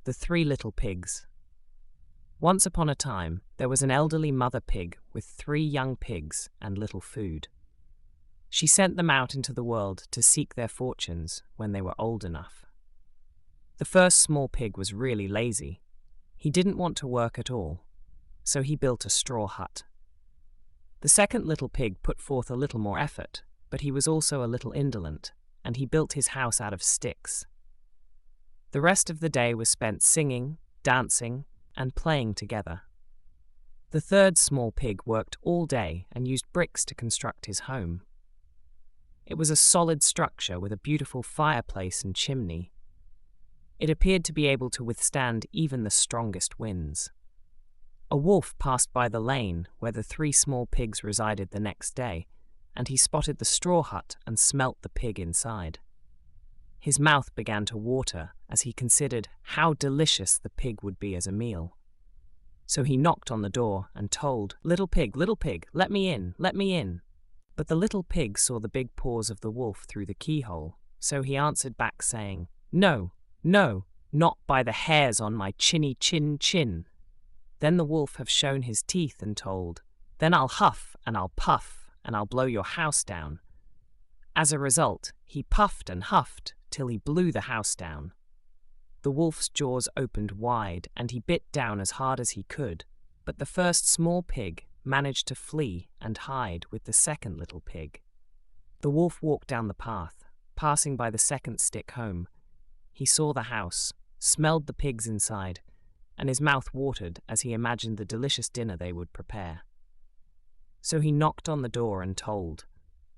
The Three Little Pigs. Once upon a time, there was an elderly mother pig with 3 young pigs and little food. She sent them out into the world to seek their fortunes when they were old enough. The first small pig was really lazy. He didn't want to work at all, so he built a straw hut. The second little pig put forth a little more effort, but he was also a little indolent, and he built his house out of sticks. The rest of the day was spent singing, dancing, and playing together. The third small pig worked all day and used bricks to construct his home. It was a solid structure with a beautiful fireplace and chimney. It appeared to be able to withstand even the strongest winds. A wolf passed by the lane where the 3 small pigs resided the next day, and he spotted the straw hut and smelt the pig inside. His mouth began to water as he considered how delicious the pig would be as a meal. So he knocked on the door and told, little pig, let me in, let me in." But the little pig saw the big paws of the wolf through the keyhole, so he answered back saying, "No, no, not by the hairs on my chinny chin. Then the wolf have shown his teeth and told, "Then I'll huff and I'll puff and I'll blow your house down." As a result, he puffed and huffed till he blew the house down. The wolf's jaws opened wide and he bit down as hard as he could, but the first small pig managed to flee and hide with the second little pig. The wolf walked down the path, passing by the second stick home. He saw the house, smelled the pigs inside, and his mouth watered as he imagined the delicious dinner they would prepare. So he knocked on the door and told,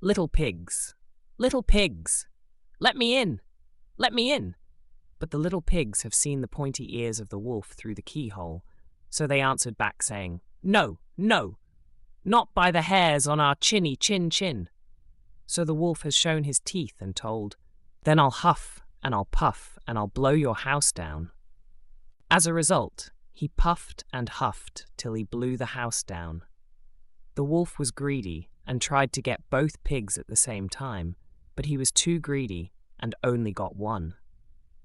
little pigs, let me in, let me in." But the little pigs have seen the pointy ears of the wolf through the keyhole, so they answered back saying, "No, no, not by the hairs on our chinny chin. So the wolf has shown his teeth and told, "Then I'll huff and I'll puff and I'll blow your house down." As a result, he puffed and huffed till he blew the house down. The wolf was greedy and tried to get both pigs at the same time, but he was too greedy and only got one.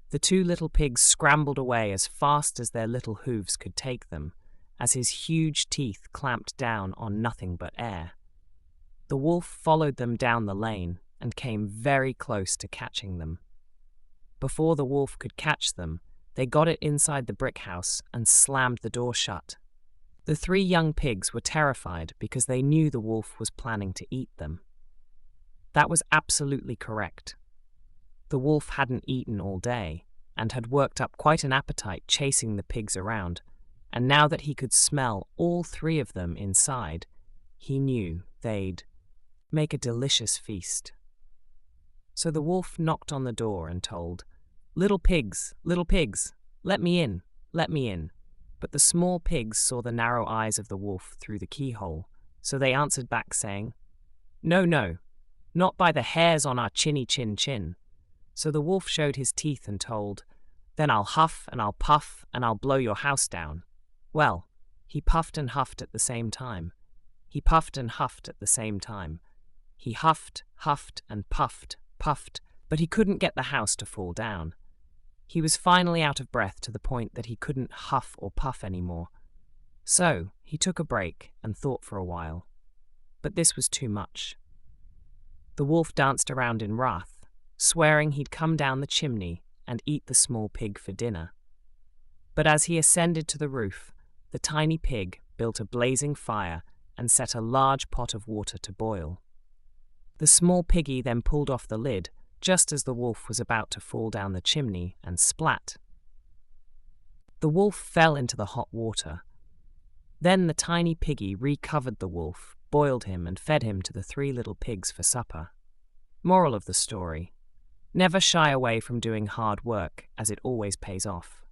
The 2 little pigs scrambled away as fast as their little hooves could take them, as his huge teeth clamped down on nothing but air. The wolf followed them down the lane and came very close to catching them. Before the wolf could catch them, they got it inside the brick house and slammed the door shut. The 3 young pigs were terrified because they knew the wolf was planning to eat them. That was absolutely correct. The wolf hadn't eaten all day and had worked up quite an appetite chasing the pigs around, and now that he could smell all 3 of them inside, he knew they'd make a delicious feast. So the wolf knocked on the door and told, little pigs, let me in, let me in." But the small pigs saw the narrow eyes of the wolf through the keyhole, so they answered back saying, "No, no, not by the hairs on our chinny chin. So the wolf showed his teeth and told, "Then I'll huff and I'll puff and I'll blow your house down." Well, he puffed and huffed at the same time. He puffed and huffed at the same time. He huffed, huffed, and puffed, but he couldn't get the house to fall down. He was finally out of breath to the point that he couldn't huff or puff anymore. So he took a break and thought for a while. But this was too much. The wolf danced around in wrath, swearing he'd come down the chimney and eat the small pig for dinner. But as he ascended to the roof, the tiny pig built a blazing fire and set a large pot of water to boil. The small piggy then pulled off the lid just as the wolf was about to fall down the chimney, and splat. The wolf fell into the hot water. Then the tiny piggy recovered the wolf, boiled him, and fed him to the 3 little pigs for supper. Moral of the story: never shy away from doing hard work, as it always pays off.